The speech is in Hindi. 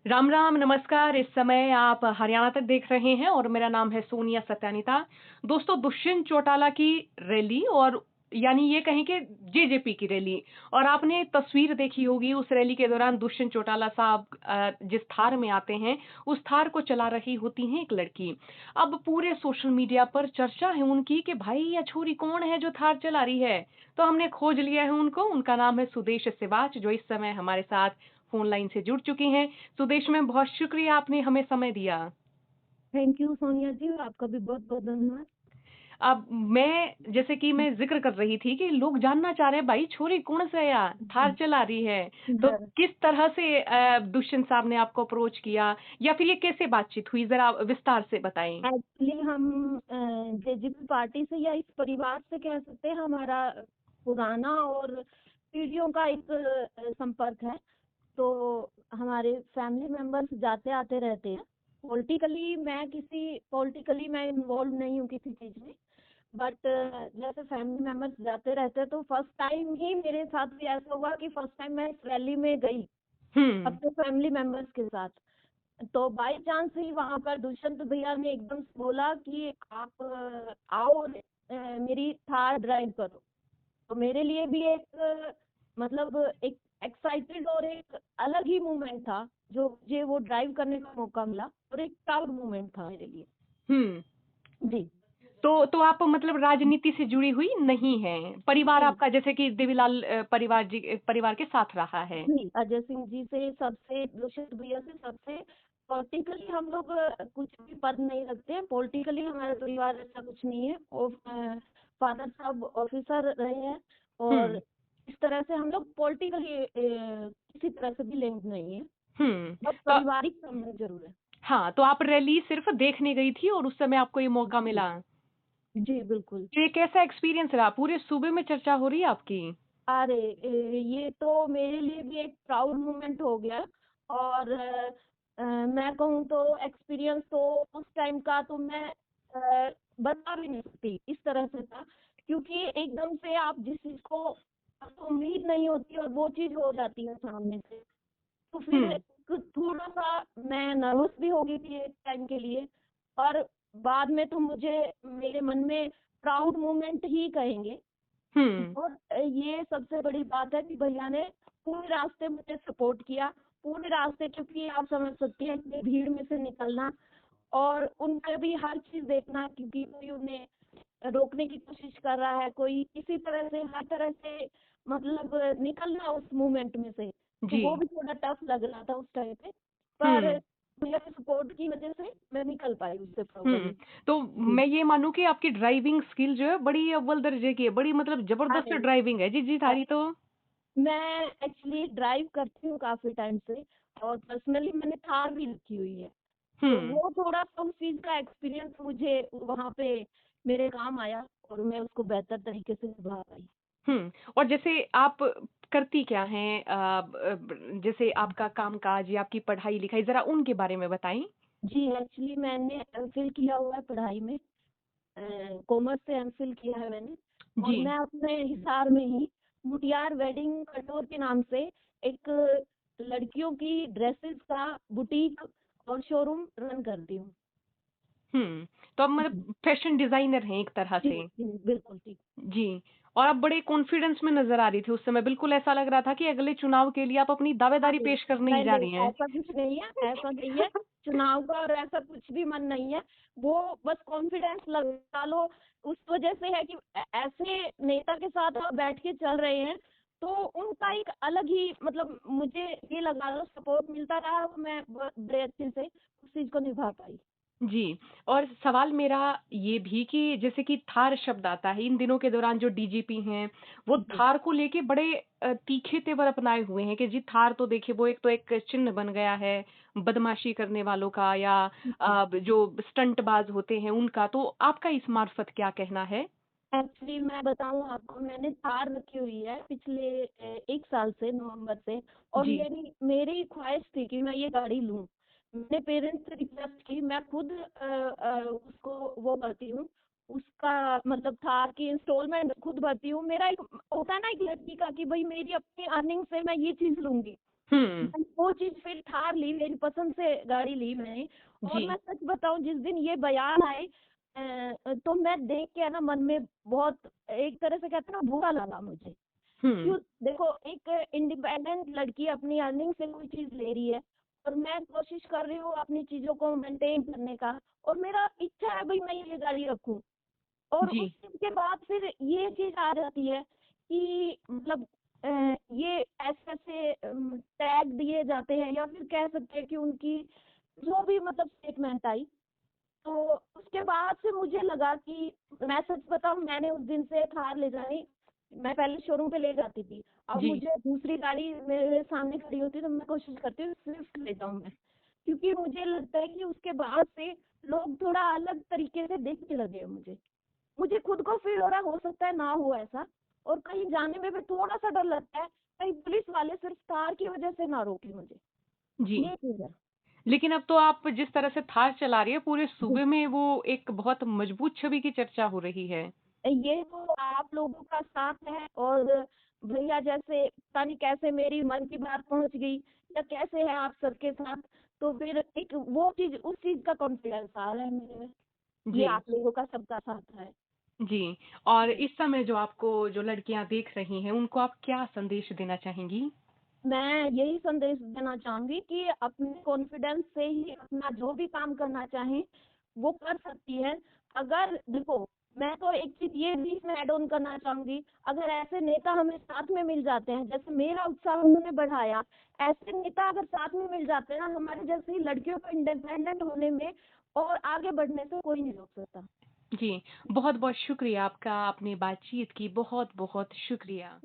राम राम, नमस्कार। इस समय आप हरियाणा तक देख रहे हैं और मेरा नाम है सोनिया सत्यानिता। दोस्तों, दुष्यंत चौटाला की रैली और यानी ये कहें कि जेजेपी की रैली, और आपने तस्वीर देखी होगी। उस रैली के दौरान दुष्यंत चौटाला साहब जिस थार में आते हैं, उस थार को चला रही होती हैं एक लड़की। अब पूरे सोशल मीडिया पर चर्चा है उनकी कि भाई यह छोरी कौन है जो थार चला रही है। तो हमने खोज लिया है उनको। उनका नाम है सुदेश सिवाच, जो इस समय हमारे साथ फोन लाइन से जुड़ चुकी हैं। सुदेश मैम, बहुत शुक्रिया, आपने हमें समय दिया। थैंक यू सोनिया जी, आपका भी बहुत बहुत धन्यवाद। अब जैसे कि मैं जिक्र कर रही थी कि लोग जानना चाह रहे हैं, भाई छोरी कौन सा या थार चला रही है। तो हाँ, किस तरह से दुष्यंत साहब ने आपको अप्रोच किया, या फिर ये कैसे बातचीत हुई, जरा विस्तार से बताएं। एक्चुअली हम जेजेपी पार्टी से या इस परिवार से कह सकते हैं, हमारा पुराना और पीढ़ियों का एक संपर्क है। तो हमारे फैमिली मेंबर्स जाते आते रहते हैं। पॉलिटिकली मैं इन्वॉल्व नहीं हूँ किसी चीज में। बट जैसे फैमिली मेंबर्स जाते रहते हैं, तो फर्स्ट टाइम ही मेरे साथ भी ऐसा हुआ कि फर्स्ट टाइम मैं इस रैली में गई हम्म। अपने फैमिली मेंबर्स के साथ। तो बाय चांस ही वहां पर दुष्यंत भैया ने एकदम से बोला कि आप आओ और मेरी थार ड्राइव करो। तो मेरे लिए भी एक मतलब एक एक्साइटेड और एक अलग ही मोमेंट था, जो मुझे वो ड्राइव करने का मौका मिला, और एक प्राउड मोमेंट था मेरे लिए। हम्म। जी। तो आप मतलब राजनीति से जुड़ी हुई नहीं हैं। परिवार जी। आपका जैसे कि देवीलाल परिवार के साथ रहा है। जी, अजय सिंह जी से सबसे, दुष्यंत भैया से सबसे पॉलिटिकली हम लोग कुछ भी पद नहीं रखते हैं। पॉलिटिकली हमारा परिवार ऐसा कुछ नहीं है। और फादर साहब ऑफिसर रहे हैं, और हम्म। इस तरह से हम लोग पॉलिटिकली किसी तरह से भी लिंक नहीं है। हम्म। बस तो पारिवारिक संबंध जरूर है। हाँ, तो आप रैली सिर्फ देखने गई थी और उस समय आपको ये मौका जी। मिला। जी बिल्कुल। तो ये कैसा एक्सपीरियंस रहा? पूरे सूबे में चर्चा हो रही है आपकी। अरे ये तो मेरे लिए भी एक प्राउड मोमेंट हो गया। और मैं कहूँ तो एक्सपीरियंस तो उस टाइम का तो मैं बता भी नहीं सकती, इस तरह से था। क्योंकि एकदम से आप जिस चीज को आपको उम्मीद नहीं होती और वो चीज हो जाती है सामने से, तो फिर हम्म। थोड़ा सा मैं नर्वस भी हो गई थी एक टाइम के लिए। और बाद में तो मुझे मेरे मन में प्राउड मोमेंट ही कहेंगे। हम्म। और ये सबसे बड़ी बात है कि भैया ने पूरे रास्ते मुझे सपोर्ट किया, पूरे रास्ते। क्योंकि आप समझ सकती हैं इतनी भीड़ में से निकलना और उनका भी हर चीज देखना, क्योंकि कोई उन्हें रोकने की कोशिश कर रहा है, कोई किसी तरह से हर तरह से मतलब निकलना उस मूवमेंट में से। तो जी। वो भी थोड़ा टफ लग रहा था उस टाइम पे। पर हम्म। भैया के सपोर्ट की वजह से मैं निकल पाई उससे हम्म। प्रॉपरली। तो जी। मैं ये मानूं कि आपकी ड्राइविंग स्किल जो है बड़ी अव्वल दर्जे की है, बड़ी मतलब जबरदस्त अरे ड्राइविंग है जी जी थारी तो। मैं एक्चुअली ड्राइव करती हूँ काफी टाइम से, और पर्सनली मैंने थार भी रखी हुई है। तो हम्म। वो थोड़ा सा उस चीज का एक्सपीरियंस मुझे वहां पे मेरे काम आया, और मैं उसको बेहतर तरीके से निभा पाई। और जैसे आप करती क्या हैं, जैसे आपका कामकाज या आपकी पढ़ाई लिखाई, जरा उनके बारे में बताएं। जी, एक्चुअली मैंने एमफिल किया हुआ है पढ़ाई में। कॉमर्स से एमफिल किया है मैंने। और जी। मैं अपने हिसार में ही मुटियार वेडिंग कटोर के नाम से एक लड़कियों की ड्रेसेस का बुटीक और शोरूम रन करती हूँ। तो आप मतलब फैशन डिजाइनर हैं एक तरह जी। से। जी बिल्कुल ठीक। जी। और आप बड़े कॉन्फिडेंस में नजर आ रही थी उस समय, बिल्कुल ऐसा लग रहा था कि अगले चुनाव के लिए आप अपनी दावेदारी अरे पेश करने ही नहीं जा नहीं, रही हैं। ऐसा कुछ नहीं है, ऐसा नहीं है। चुनाव का और ऐसा कुछ भी मन नहीं है। वो बस कॉन्फिडेंस लगा लो। उस वजह से है कि ऐसे नेता के साथ आप बैठ के चल रहे हैं, तो उनका एक अलग ही मतलब मुझे ये लगा लो सपोर्ट मिलता रहा, और मैं बड़े अच्छे से उस चीज को निभा पाई। जी। और सवाल मेरा ये भी कि जैसे कि थार शब्द आता है, इन दिनों के दौरान जो डीजीपी हैं, वो जी। थार को लेके बड़े तीखे तेवर अपनाए हुए हैं कि जी थार तो देखिए वो एक तो एक चिन्ह बन गया है बदमाशी करने वालों का, या जी। जो स्टंटबाज होते हैं उनका। तो आपका इस मार्फत क्या कहना है? एक्चुअली मैं बताऊं आपको, मैंने थार रखी हुई है पिछले 1 साल से, नवंबर से। और जी। मेरी मेरी ख्वाहिश थी कि मैं ये गाड़ी लूं। मैंने पेरेंट्स से रिक्वेस्ट की, मैं खुद उसको वो भरती हूँ, उसका मतलब थार की इंस्टॉलमेंट खुद भरती हूँ। मेरा एक होता है ना एक लड़की का कि भाई मेरी अपनी अर्निंग से मैं ये चीज लूंगी। हुँ। मैंने वो चीज़ फिर थार ली, मेरी पसंद से गाड़ी ली मैंने। और जी। मैं सच बताऊँ, जिस दिन ये बयान आए तो मैं देख के है ना मन में बहुत, एक तरह से कहते हैं ना, बुरा लगा मुझे। हुँ। क्यों, देखो, एक इंडिपेंडेंट लड़की अपनी अर्निंग से कोई चीज़ ले रही है और मैं कोशिश कर रही हूँ अपनी चीज़ों को मेंटेन करने का, और मेरा इच्छा है भई मैं ये गाड़ी रखूँ। और जी। उस चीज़ के बाद फिर ये चीज़ आ जाती है कि मतलब ये ऐसे-ऐसे टैग दिए जाते हैं, या फिर कह सकते हैं कि उनकी जो भी मतलब स्टेटमेंट आई, तो उसके बाद से मुझे लगा कि, मैं सच बताऊँ, मैंने उस दिन से थार ले जानी, मैं पहले शोरूम पे ले जाती थी। अब जी। मुझे दूसरी गाड़ी मेरे सामने खड़ी होती है तो मैं कोशिश करती हूँ स्विफ्ट ले जाऊँ मैं। क्योंकि मुझे लगता है कि उसके बाद से लोग थोड़ा अलग तरीके से देखने लगे हैं मुझे। मुझे खुद को फ़ील हो रहा है, हो सकता है ना हो ऐसा, और कहीं जाने में भी थोड़ा-सा डर लगता है, कहीं पुलिस वाले सिर्फ़ थार की वज़ह से ना रोकें मुझे। जी। ये चीज़ है। लेकिन अब तो आप जिस तरह से थार चला रही है, पूरे सूबे में वो एक बहुत मजबूत छवि की चर्चा हो रही है। ये तो आप लोगों का साथ है, और भैया जैसे पता नहीं कैसे मेरी मन की बात पहुंच गई, या कैसे है आप सबके साथ, तो फिर एक वो चीज, उस चीज का कॉन्फिडेंस आ रहा है मेरे में। ये जी। आप लोगों का सबका साथ है। जी। और इस समय जो आपको जो लड़कियाँ देख रही हैं, उनको आप क्या संदेश देना चाहेंगी? मैं यही संदेश देना चाहूंगी कि अपने कॉन्फिडेंस से ही अपना जो भी काम करना चाहें वो कर सकती है। अगर देखो, मैं तो एक चीज ये भी इसमें ऐड ऑन करना चाहूंगी, अगर ऐसे नेता हमें साथ में मिल जाते हैं, जैसे मेरा उत्साह उन्होंने बढ़ाया, ऐसे नेता अगर साथ में मिल जाते हैं ना, हमारे जैसी लड़कियों को इंडिपेंडेंट होने में और आगे बढ़ने से कोई नहीं रोक सकता। जी। बहुत-बहुत शुक्रिया आपका, आपने बातचीत की, बहुत-बहुत शुक्रिया।